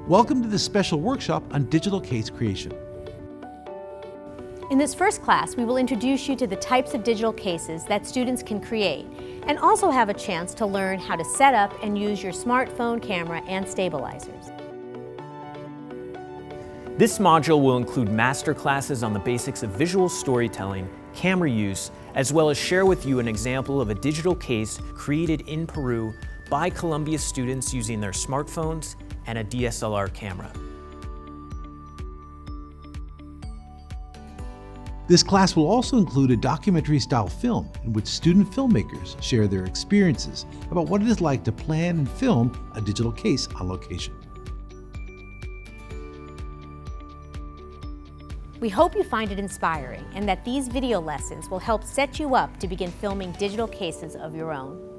Welcome to this special workshop on digital case creation. In this first class, we will introduce you to the types of digital cases that students can create and also have a chance to learn how to set up and use your smartphone camera and stabilizers. This module will include master classes on the basics of visual storytelling, camera use, as well as share with you an example of a digital case created in Peru by Columbia students using their smartphones and a DSLR camera. This class will also include a documentary-style film in which student filmmakers share their experiences about what it is like to plan and film a digital case on location. We hope you find it inspiring and that these video lessons will help set you up to begin filming digital cases of your own.